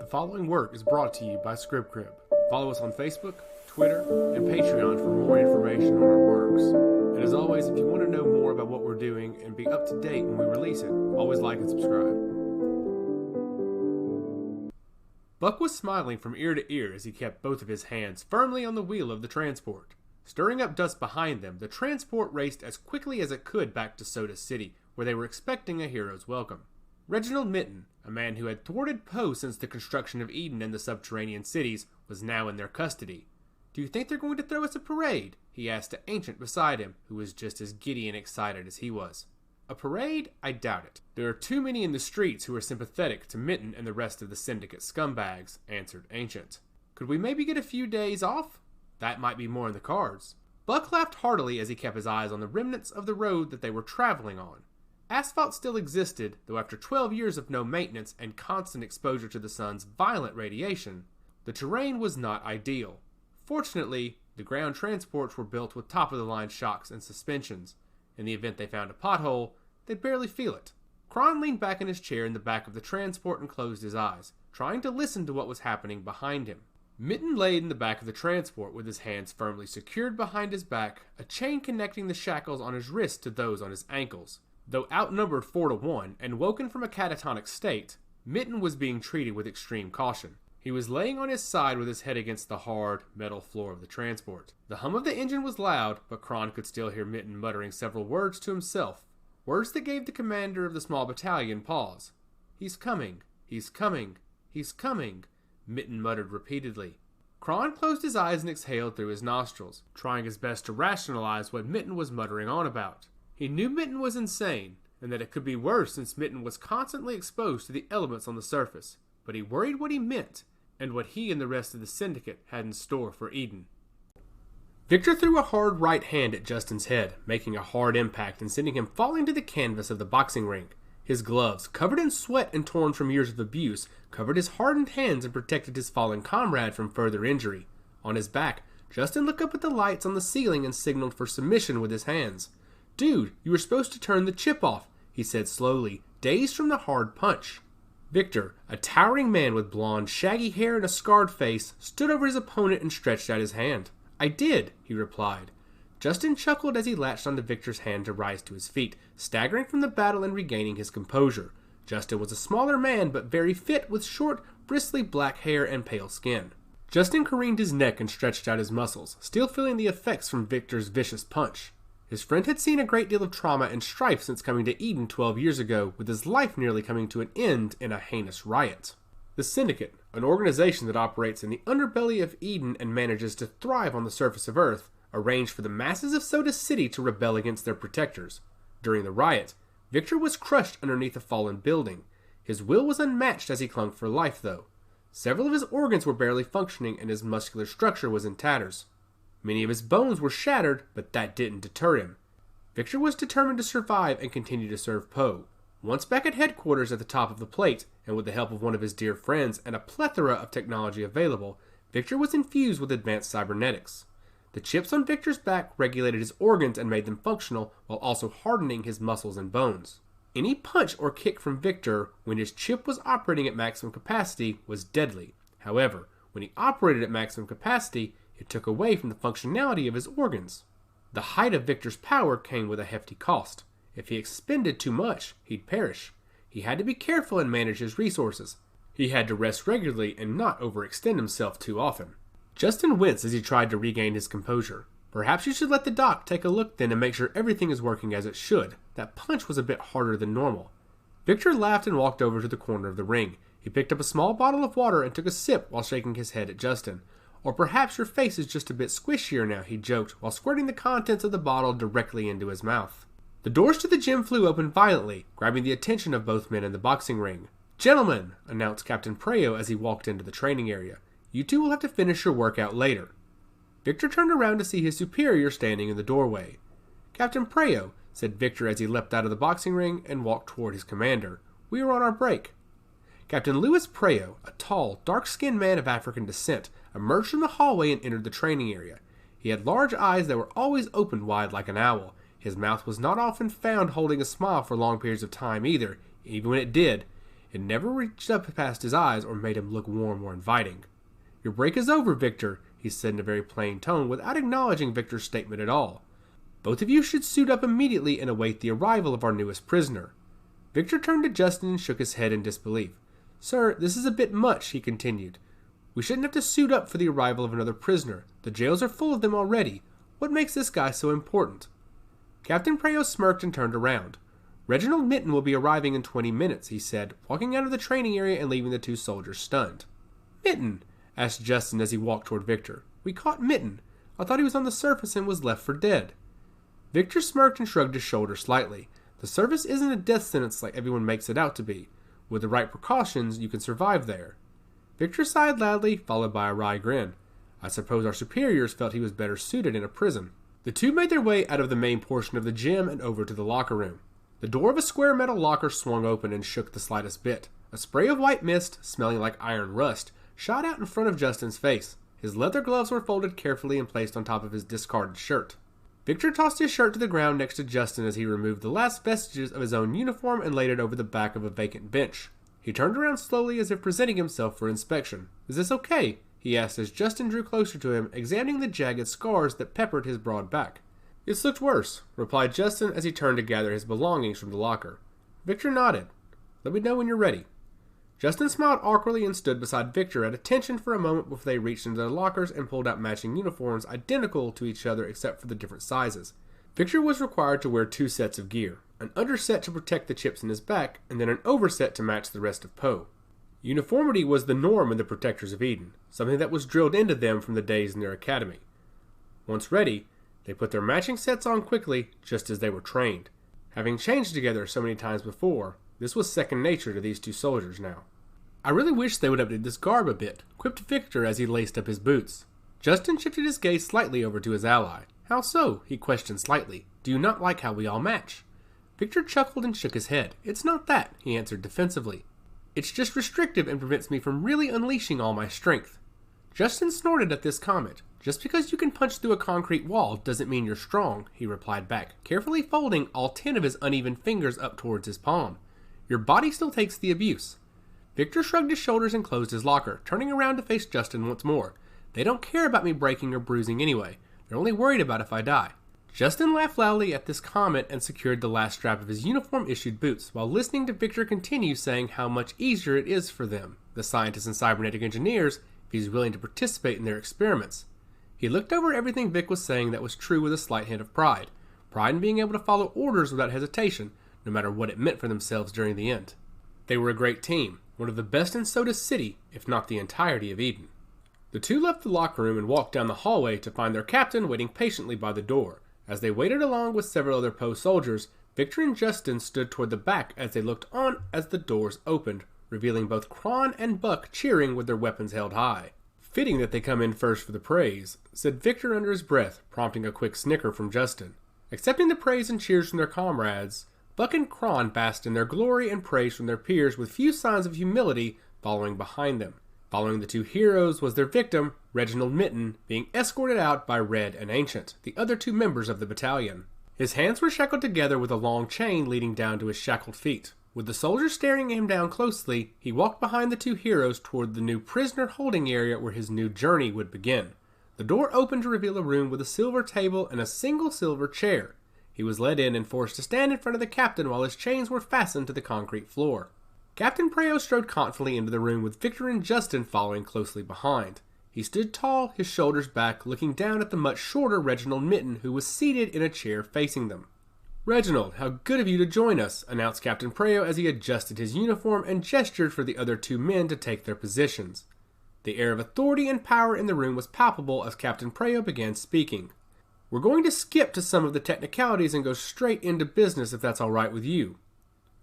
The following work is brought to you by ScriptCrib. Follow us on Facebook, Twitter, and Patreon for more information on our works. And as always, if you want to know more about what we're doing and be up to date when we release it, always like and subscribe. Buck was smiling from ear to ear as he kept both of his hands firmly on the wheel of the transport. Stirring up dust behind them, the transport raced as quickly as it could back to Sodus City, where they were expecting a hero's welcome. Reginald Mitten, a man who had thwarted Poe since the construction of Eden and the subterranean cities, was now in their custody. "Do you think they're going to throw us a parade?" he asked the ancient beside him, who was just as giddy and excited as he was. "A parade? I doubt it. There are too many in the streets who are sympathetic to Mitten and the rest of the Syndicate scumbags," answered Ancient. "Could we maybe get a few days off? That might be more in the cards." Buck laughed heartily as he kept his eyes on the remnants of the road that they were traveling on. Asphalt still existed, though after 12 years of no maintenance and constant exposure to the sun's violent radiation, the terrain was not ideal. Fortunately, the ground transports were built with top-of-the-line shocks and suspensions. In the event they found a pothole, they'd barely feel it. Kron leaned back in his chair in the back of the transport and closed his eyes, trying to listen to what was happening behind him. Mitten laid in the back of the transport with his hands firmly secured behind his back, a chain connecting the shackles on his wrists to those on his ankles. Though outnumbered 4-1 and woken from a catatonic state, Mitten was being treated with extreme caution. He was laying on his side with his head against the hard, metal floor of the transport. The hum of the engine was loud, but Kron could still hear Mitten muttering several words to himself, words that gave the commander of the small battalion pause. "He's coming, he's coming, he's coming," Mitten muttered repeatedly. Kron closed his eyes and exhaled through his nostrils, trying his best to rationalize what Mitten was muttering on about. He knew Mitten was insane, and that it could be worse since Mitten was constantly exposed to the elements on the surface, but he worried what he meant, and what he and the rest of the Syndicate had in store for Eden. Victor threw a hard right hand at Justin's head, making a hard impact and sending him falling to the canvas of the boxing ring. His gloves, covered in sweat and torn from years of abuse, covered his hardened hands and protected his fallen comrade from further injury. On his back, Justin looked up at the lights on the ceiling and signaled for submission with his hands. "Dude, you were supposed to turn the chip off," he said slowly, dazed from the hard punch. Victor, a towering man with blonde, shaggy hair and a scarred face, stood over his opponent and stretched out his hand. "I did," he replied. Justin chuckled as he latched onto Victor's hand to rise to his feet, staggering from the battle and regaining his composure. Justin was a smaller man, but very fit, with short, bristly black hair and pale skin. Justin careened his neck and stretched out his muscles, still feeling the effects from Victor's vicious punch. His friend had seen a great deal of trauma and strife since coming to Eden 12 years ago, with his life nearly coming to an end in a heinous riot. The Syndicate, an organization that operates in the underbelly of Eden and manages to thrive on the surface of Earth, arranged for the masses of Sodus City to rebel against their protectors. During the riot, Victor was crushed underneath a fallen building. His will was unmatched as he clung for life, though. Several of his organs were barely functioning and his muscular structure was in tatters. Many of his bones were shattered, but that didn't deter him. Victor was determined to survive and continue to serve Poe. Once back at headquarters at the top of the plate, and with the help of one of his dear friends and a plethora of technology available, Victor was infused with advanced cybernetics. The chips on Victor's back regulated his organs and made them functional, while also hardening his muscles and bones. Any punch or kick from Victor, when his chip was operating at maximum capacity, was deadly. However, when he operated at maximum capacity, it took away from the functionality of his organs. The height of Victor's power came with a hefty cost. If he expended too much, he'd perish. He had to be careful and manage his resources. He had to rest regularly and not overextend himself too often. Justin winced as he tried to regain his composure. "Perhaps you should let the doc take a look then and make sure everything is working as it should. That punch was a bit harder than normal." Victor laughed and walked over to the corner of the ring. He picked up a small bottle of water and took a sip while shaking his head at Justin. "Or perhaps your face is just a bit squishier now," he joked, while squirting the contents of the bottle directly into his mouth. The doors to the gym flew open violently, grabbing the attention of both men in the boxing ring. "Gentlemen," announced Captain Preo as he walked into the training area, "you two will have to finish your workout later." Victor turned around to see his superior standing in the doorway. "Captain Preo," said Victor as he leapt out of the boxing ring and walked toward his commander, "we are on our break." Captain Louis Preo, a tall, dark-skinned man of African descent, emerged from the hallway and entered the training area. He had large eyes that were always opened wide like an owl. His mouth was not often found holding a smile for long periods of time either, even when it did. It never reached up past his eyes or made him look warm or inviting. "Your break is over, Victor," he said in a very plain tone without acknowledging Victor's statement at all. "Both of you should suit up immediately and await the arrival of our newest prisoner." Victor turned to Justin and shook his head in disbelief. "Sir, this is a bit much," he continued. "We shouldn't have to suit up for the arrival of another prisoner. The jails are full of them already. What makes this guy so important?" Captain Preo smirked and turned around. "Reginald Mitten will be arriving in 20 minutes, he said, walking out of the training area and leaving the two soldiers stunned. "Mitten?" asked Justin as he walked toward Victor. "We caught Mitten. I thought he was on the surface and was left for dead." Victor smirked and shrugged his shoulders slightly. "The surface isn't a death sentence like everyone makes it out to be. With the right precautions, you can survive there." Victor sighed loudly, followed by a wry grin. "I suppose our superiors felt he was better suited in a prison." The two made their way out of the main portion of the gym and over to the locker room. The door of a square metal locker swung open and shook the slightest bit. A spray of white mist, smelling like iron rust, shot out in front of Justin's face. His leather gloves were folded carefully and placed on top of his discarded shirt. Victor tossed his shirt to the ground next to Justin as he removed the last vestiges of his own uniform and laid it over the back of a vacant bench. He turned around slowly as if presenting himself for inspection. "Is this okay?" he asked as Justin drew closer to him, examining the jagged scars that peppered his broad back. "It's looked worse," replied Justin as he turned to gather his belongings from the locker. Victor nodded. "Let me know when you're ready." Justin smiled awkwardly and stood beside Victor at attention for a moment before they reached into their lockers and pulled out matching uniforms identical to each other except for the different sizes. Victor was required to wear 2 sets of gear, an underset to protect the chips in his back, and then an overset to match the rest of Poe. Uniformity was the norm in the Protectors of Eden, something that was drilled into them from the days in their academy. Once ready, they put their matching sets on quickly, just as they were trained. Having changed together so many times before, this was second nature to these two soldiers now. "I really wish they would update this garb a bit," quipped Victor as he laced up his boots. Justin shifted his gaze slightly over to his ally. "How so?" he questioned slightly. "Do you not like how we all match?" Victor chuckled and shook his head. "It's not that," he answered defensively. "It's just restrictive and prevents me from really unleashing all my strength." Justin snorted at this comment. "Just because you can punch through a concrete wall doesn't mean you're strong," he replied back, carefully folding all 10 of his uneven fingers up towards his palm. "Your body still takes the abuse." Victor shrugged his shoulders and closed his locker, turning around to face Justin once more. "They don't care about me breaking or bruising anyway. They're only worried about if I die." Justin laughed loudly at this comment and secured the last strap of his uniform-issued boots, while listening to Victor continue saying how much easier it is for them, the scientists and cybernetic engineers, if he's willing to participate in their experiments. He looked over everything Vic was saying that was true with a slight hint of pride. Pride in being able to follow orders without hesitation, no matter what it meant for themselves during the end. They were a great team, one of the best in Sodus City, if not the entirety of Eden. The two left the locker room and walked down the hallway to find their captain waiting patiently by the door. As they waited along with several other Poe soldiers, Victor and Justin stood toward the back as they looked on as the doors opened, revealing both Kron and Buck cheering with their weapons held high. "Fitting that they come in first for the praise," said Victor under his breath, prompting a quick snicker from Justin. Accepting the praise and cheers from their comrades, Buck and Kron basked in their glory and praise from their peers with few signs of humility following behind them. Following the two heroes was their victim, Reginald Mitten, being escorted out by Red and Ancient, the other 2 members of the battalion. His hands were shackled together with a long chain leading down to his shackled feet. With the soldiers staring him down closely, he walked behind the 2 heroes toward the new prisoner holding area where his new journey would begin. The door opened to reveal a room with a silver table and a single silver chair. He was led in and forced to stand in front of the captain while his chains were fastened to the concrete floor. Captain Preo strode confidently into the room with Victor and Justin following closely behind. He stood tall, his shoulders back, looking down at the much shorter Reginald Mitten, who was seated in a chair facing them. "Reginald, how good of you to join us," announced Captain Preo as he adjusted his uniform and gestured for the other 2 men to take their positions. The air of authority and power in the room was palpable as Captain Preo began speaking. "We're going to skip to some of the technicalities and go straight into business if that's all right with you."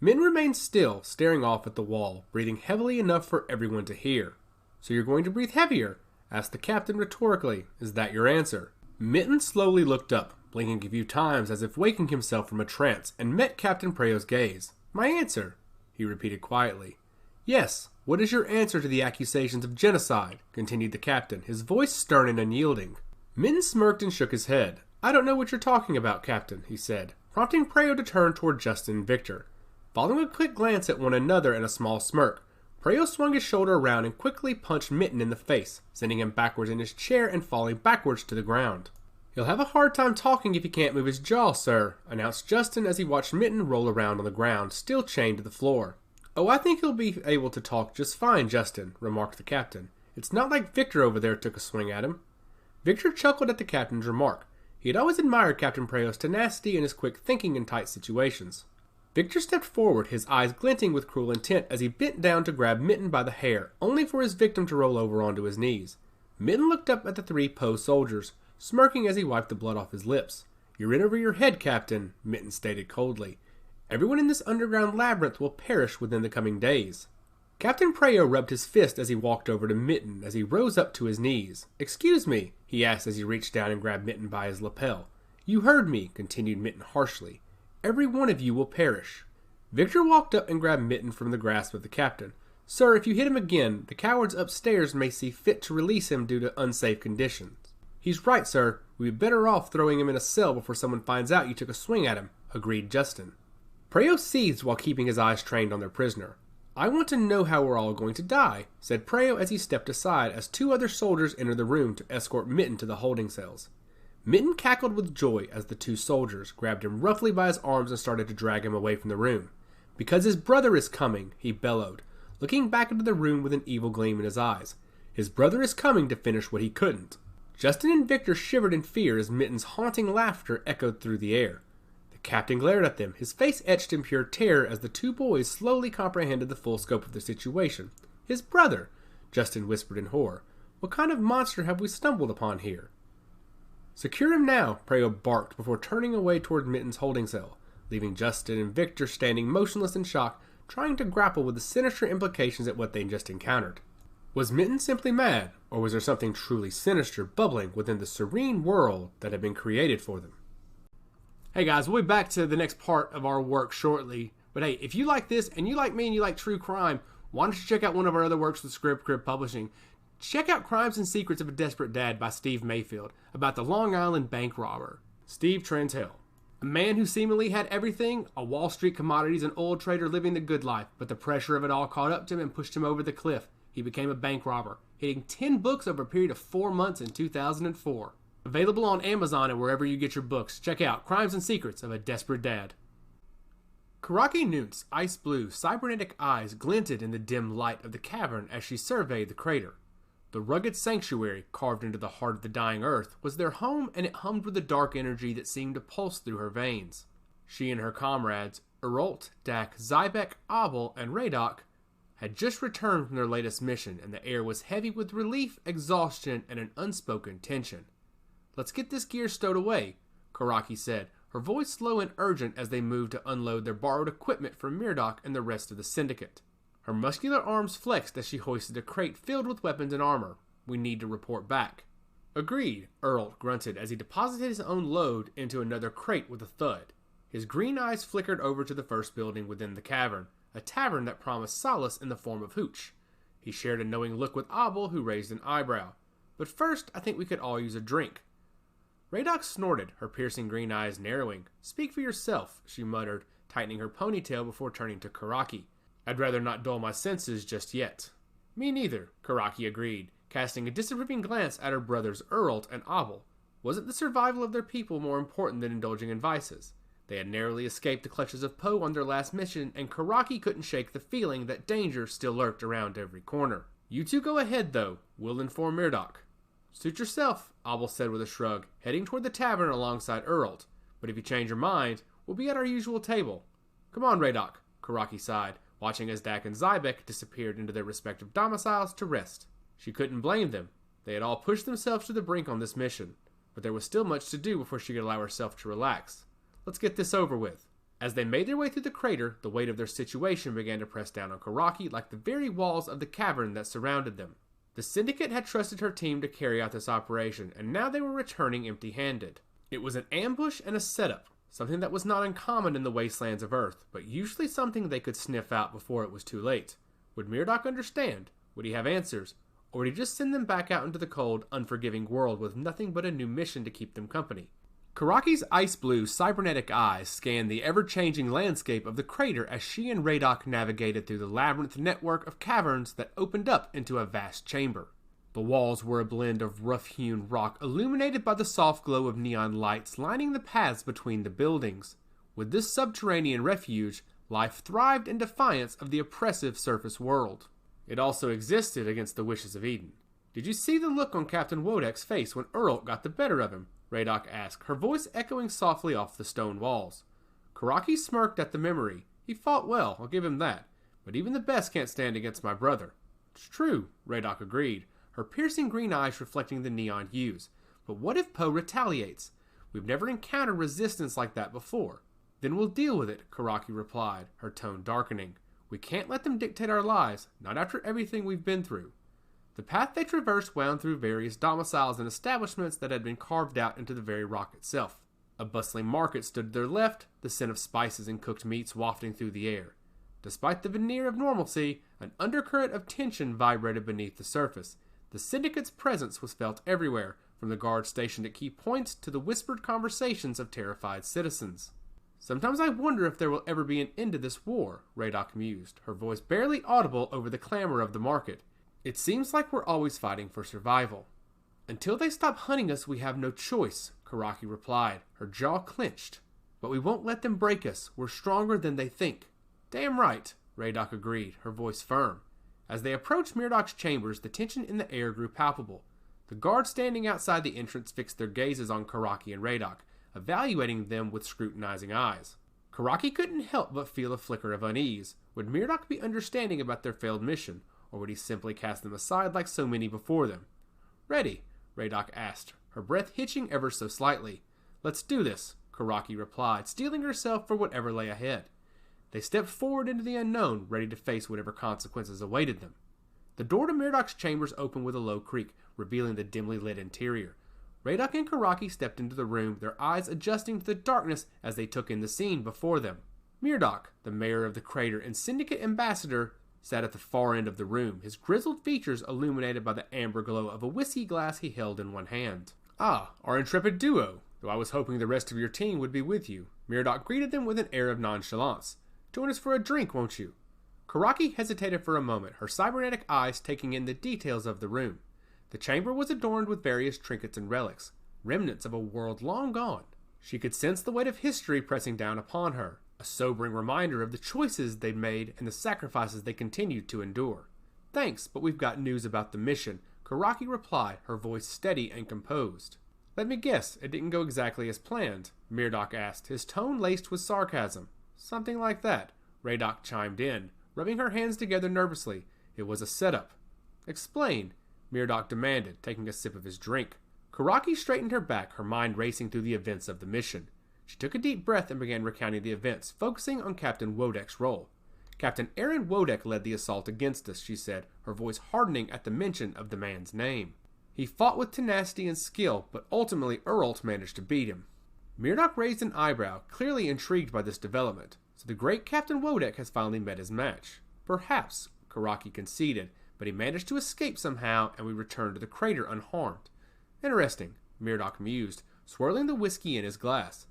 Mitten remained still, staring off at the wall, breathing heavily enough for everyone to hear. "So you're going to breathe heavier?" asked the captain rhetorically. "Is that your answer?" Mitten slowly looked up, blinking a few times as if waking himself from a trance, and met Captain Preo's gaze. "My answer," he repeated quietly. "Yes, what is your answer to the accusations of genocide?" continued the captain, his voice stern and unyielding. Mitten smirked and shook his head. "I don't know what you're talking about, Captain," he said, prompting Preo to turn toward Justin and Victor. Following a quick glance at one another and a small smirk, Preo swung his shoulder around and quickly punched Mitten in the face, sending him backwards in his chair and falling backwards to the ground. "He'll have a hard time talking if he can't move his jaw, sir," announced Justin as he watched Mitten roll around on the ground, still chained to the floor. "Oh, I think he'll be able to talk just fine, Justin," remarked the captain. "It's not like Victor over there took a swing at him." Victor chuckled at the captain's remark. He had always admired Captain Preo's tenacity and his quick thinking in tight situations. Victor stepped forward, his eyes glinting with cruel intent as he bent down to grab Mitten by the hair, only for his victim to roll over onto his knees. Mitten looked up at the three Poe soldiers, smirking as he wiped the blood off his lips. "You're in over your head, Captain," Mitten stated coldly. "Everyone in this underground labyrinth will perish within the coming days." Captain Preo rubbed his fist as he walked over to Mitten as he rose up to his knees. "Excuse me," he asked as he reached down and grabbed Mitten by his lapel. "You heard me," continued Mitten harshly. "Every one of you will perish." Victor walked up and grabbed Mitten from the grasp of the captain. "Sir, if you hit him again, the cowards upstairs may see fit to release him due to unsafe conditions." "He's right, sir. We'd be better off throwing him in a cell before someone finds out you took a swing at him," agreed Justin. Preo seethed while keeping his eyes trained on their prisoner. "I want to know how we're all going to die," said Preo as he stepped aside as two other soldiers entered the room to escort Mitten to the holding cells. Mitten cackled with joy as the two soldiers grabbed him roughly by his arms and started to drag him away from the room. "Because his brother is coming," he bellowed, looking back into the room with an evil gleam in his eyes. "His brother is coming to finish what he couldn't." Justin and Victor shivered in fear as Mitten's haunting laughter echoed through the air. The captain glared at them, his face etched in pure terror as the two boys slowly comprehended the full scope of the situation. "His brother," Justin whispered in horror. "What kind of monster have we stumbled upon here?" "Secure him now," Preo barked before turning away toward Mitten's holding cell, leaving Justin and Victor standing motionless in shock, trying to grapple with the sinister implications at what they'd just encountered. Was Mitten simply mad, or was there something truly sinister bubbling within the serene world that had been created for them? Hey guys, we'll be back to the next part of our work shortly. But hey, if you like this, and you like me, and you like true crime, why don't you check out one of our other works with Script Crib Publishing? Check out Crimes and Secrets of a Desperate Dad by Steve Mayfield, about the Long Island bank robber, Steve Trantel. A man who seemingly had everything, a Wall Street commodities and oil trader living the good life, but the pressure of it all caught up to him and pushed him over the cliff. He became a bank robber, hitting 10 books over a period of 4 months in 2004. Available on Amazon and wherever you get your books. Check out Crimes and Secrets of a Desperate Dad. Curaki Newt's ice blue, cybernetic eyes glinted in the dim light of the cavern as she surveyed the crater. The rugged sanctuary, carved into the heart of the dying earth, was their home, and it hummed with the dark energy that seemed to pulse through her veins. She and her comrades, Errolt, Dak, Zybeck, Abel, and Raedok, had just returned from their latest mission, and the air was heavy with relief, exhaustion, and an unspoken tension. "Let's get this gear stowed away," Curaki said, her voice slow and urgent as they moved to unload their borrowed equipment from Raedok and the rest of the Syndicate. Her muscular arms flexed as she hoisted a crate filled with weapons and armor. "We need to report back." "Agreed," Earl grunted as he deposited his own load into another crate with a thud. His green eyes flickered over to the first building within the cavern, a tavern that promised solace in the form of hooch. He shared a knowing look with Abel, who raised an eyebrow. "But first, I think we could all use a drink." Raedok snorted, her piercing green eyes narrowing. "Speak for yourself," she muttered, tightening her ponytail before turning to Curaki. "I'd rather not dull my senses just yet." "Me neither," Curaki agreed, casting a disapproving glance at her brothers Errolt and Abel. Wasn't the survival of their people more important than indulging in vices? They had narrowly escaped the clutches of Poe on their last mission, and Curaki couldn't shake the feeling that danger still lurked around every corner. "You two go ahead, though. We'll inform Raedok." "Suit yourself," Abel said with a shrug, heading toward the tavern alongside Errolt. "But if you change your mind, we'll be at our usual table." "Come on, Raedok," Curaki sighed, watching as Dak and Zybeck disappeared into their respective domiciles to rest. She couldn't blame them. They had all pushed themselves to the brink on this mission, but there was still much to do before she could allow herself to relax. "Let's get this over with." As they made their way through the crater, the weight of their situation began to press down on Curaki like the very walls of the cavern that surrounded them. The Syndicate had trusted her team to carry out this operation, and now they were returning empty-handed. It was an ambush and a setup, something that was not uncommon in the wastelands of Earth, but usually something they could sniff out before it was too late. Would Raedok understand? Would he have answers? Or would he just send them back out into the cold, unforgiving world with nothing but a new mission to keep them company? Karaki's ice-blue, cybernetic eyes scanned the ever-changing landscape of the crater as she and Raedok navigated through the labyrinth network of caverns that opened up into a vast chamber. The walls were a blend of rough-hewn rock illuminated by the soft glow of neon lights lining the paths between the buildings. With this subterranean refuge, life thrived in defiance of the oppressive surface world. It also existed against the wishes of Eden. "Did you see the look on Captain Wodek's face when Earl got the better of him?" Raedok asked, her voice echoing softly off the stone walls. Curaki smirked at the memory. "He fought well, I'll give him that. But even the best can't stand against my brother." "It's true," Raedok agreed, her piercing green eyes reflecting the neon hues. "But what if Poe retaliates? We've never encountered resistance like that before." "Then we'll deal with it," Curaki replied, her tone darkening. "We can't let them dictate our lives, not after everything we've been through." The path they traversed wound through various domiciles and establishments that had been carved out into the very rock itself. A bustling market stood to their left, the scent of spices and cooked meats wafting through the air. Despite the veneer of normalcy, an undercurrent of tension vibrated beneath the surface. The Syndicate's presence was felt everywhere, from the guards stationed at key points to the whispered conversations of terrified citizens. "Sometimes I wonder if there will ever be an end to this war," Raedok mused, her voice barely audible over the clamor of the market. "It seems like we're always fighting for survival." "Until they stop hunting us, we have no choice," Curaki replied, her jaw clenched. "But we won't let them break us. We're stronger than they think." "Damn right," Raedok agreed, her voice firm. As they approached Myrdok's chambers, the tension in the air grew palpable. The guards standing outside the entrance fixed their gazes on Curaki and Raedok, evaluating them with scrutinizing eyes. Curaki couldn't help but feel a flicker of unease. Would Myrdok be understanding about their failed mission, or would he simply cast them aside like so many before them? "Ready?" Raedok asked, her breath hitching ever so slightly. "Let's do this," Curaki replied, steeling herself for whatever lay ahead. They stepped forward into the unknown, ready to face whatever consequences awaited them. The door to Myrdok's chambers opened with a low creak, revealing the dimly lit interior. Raedok and Curaki stepped into the room, their eyes adjusting to the darkness as they took in the scene before them. Myrdok, the mayor of the crater and Syndicate ambassador, sat at the far end of the room, his grizzled features illuminated by the amber glow of a whiskey glass he held in one hand. "Ah, our intrepid duo, though I was hoping the rest of your team would be with you." Raedok greeted them with an air of nonchalance. "Join us for a drink, won't you?" Curaki hesitated for a moment, her cybernetic eyes taking in the details of the room. The chamber was adorned with various trinkets and relics, remnants of a world long gone. She could sense the weight of history pressing down upon her, a sobering reminder of the choices they'd made and the sacrifices they continued to endure. "Thanks, but we've got news about the mission," Curaki replied, her voice steady and composed. "Let me guess, it didn't go exactly as planned?" Raedok asked, his tone laced with sarcasm. "Something like that," Raedok chimed in, rubbing her hands together nervously. "It was a setup." "Explain," Raedok demanded, taking a sip of his drink. Curaki straightened her back, her mind racing through the events of the mission. She took a deep breath and began recounting the events, focusing on Captain Wodek's role. "Captain Aaron Wodek led the assault against us," she said, her voice hardening at the mention of the man's name. "He fought with tenacity and skill, but ultimately Earlt managed to beat him." Raedok raised an eyebrow, clearly intrigued by this development. "So the great Captain Wodek has finally met his match." "Perhaps," Curaki conceded, "but he managed to escape somehow, and we returned to the crater unharmed." "Interesting," Raedok mused, swirling the whiskey in his glass.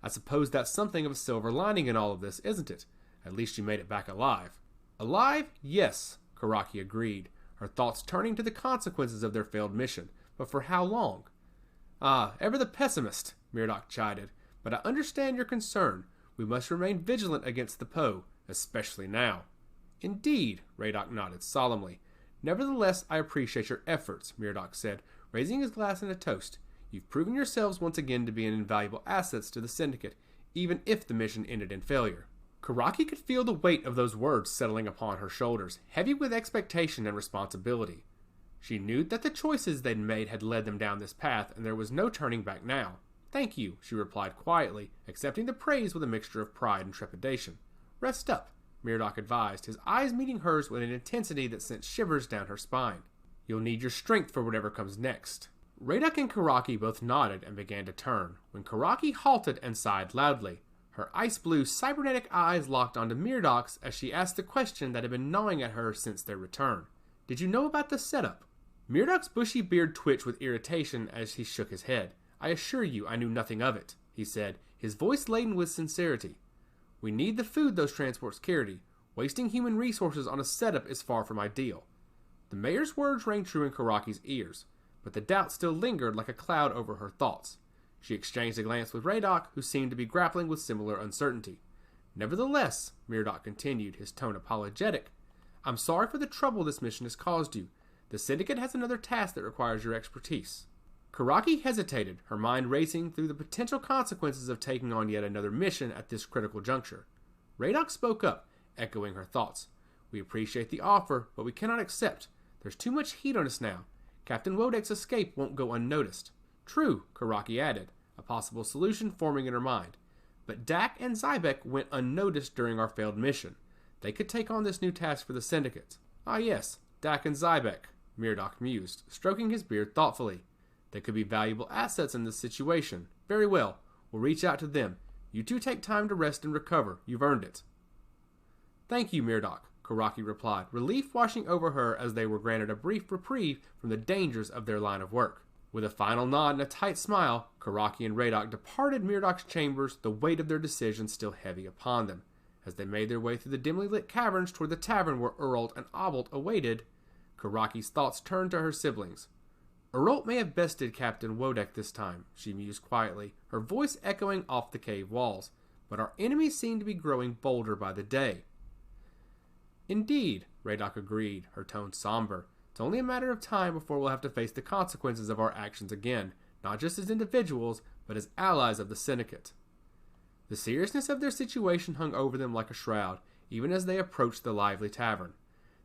"I suppose that's something of a silver lining in all of this, isn't it? At least you made it back alive." "Alive? Yes," Curaki agreed, her thoughts turning to the consequences of their failed mission. "But for how long?" "Ah, ever the pessimist," Raedok chided. "But I understand your concern. We must remain vigilant against the Poe, especially now." "Indeed," Raedok nodded solemnly. "Nevertheless, I appreciate your efforts," Raedok said, raising his glass in a toast. "You've proven yourselves once again to be an invaluable assets to the Syndicate, even if the mission ended in failure." Curaki could feel the weight of those words settling upon her shoulders, heavy with expectation and responsibility. She knew that the choices they'd made had led them down this path, and there was no turning back now. "Thank you," she replied quietly, accepting the praise with a mixture of pride and trepidation. "Rest up," Raedok advised, his eyes meeting hers with an intensity that sent shivers down her spine. "You'll need your strength for whatever comes next." Raedok and Curaki both nodded and began to turn, when Curaki halted and sighed loudly. Her ice-blue, cybernetic eyes locked onto Myrdok's as she asked the question that had been gnawing at her since their return. "Did you know about the setup?" Myrdok's bushy beard twitched with irritation as he shook his head. I assure you I knew nothing of it, he said, his voice laden with sincerity. We need the food those transports carry. Wasting human resources on a setup is far from ideal. The mayor's words rang true in Karaki's ears, but the doubt still lingered like a cloud over her thoughts. She exchanged a glance with Raedok, who seemed to be grappling with similar uncertainty. Nevertheless, Raedok continued, his tone apologetic, I'm sorry for the trouble this mission has caused you. The Syndicate has another task that requires your expertise. Curaki hesitated, her mind racing through the potential consequences of taking on yet another mission at this critical juncture. Raedok spoke up, echoing her thoughts. We appreciate the offer, but we cannot accept. There's too much heat on us now. Captain Wodek's escape won't go unnoticed. True, Curaki added, a possible solution forming in her mind. But Dak and Zybek went unnoticed during our failed mission. They could take on this new task for the Syndicate. Ah yes, Dak and Zybek, Raedok mused, stroking his beard thoughtfully. They could be valuable assets in this situation. Very well, we'll reach out to them. You two take time to rest and recover. You've earned it. Thank you, Raedok, Curaki replied, relief washing over her as they were granted a brief reprieve from the dangers of their line of work. With a final nod and a tight smile, Curaki and Raedok departed Raedok's chambers, the weight of their decision still heavy upon them. As they made their way through the dimly lit caverns toward the tavern where Urult and Obalt awaited, Karaki's thoughts turned to her siblings. Urult may have bested Captain Wodek this time, she mused quietly, her voice echoing off the cave walls, but our enemies seem to be growing bolder by the day. Indeed, Raedok agreed, her tone somber. It's only a matter of time before we'll have to face the consequences of our actions again, not just as individuals, but as allies of the Syndicate. The seriousness of their situation hung over them like a shroud, even as they approached the lively tavern.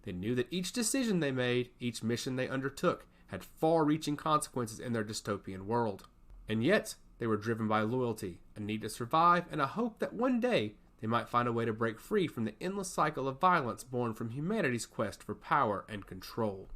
They knew that each decision they made, each mission they undertook, had far-reaching consequences in their dystopian world. And yet, they were driven by loyalty, a need to survive, and a hope that one day they might find a way to break free from the endless cycle of violence born from humanity's quest for power and control.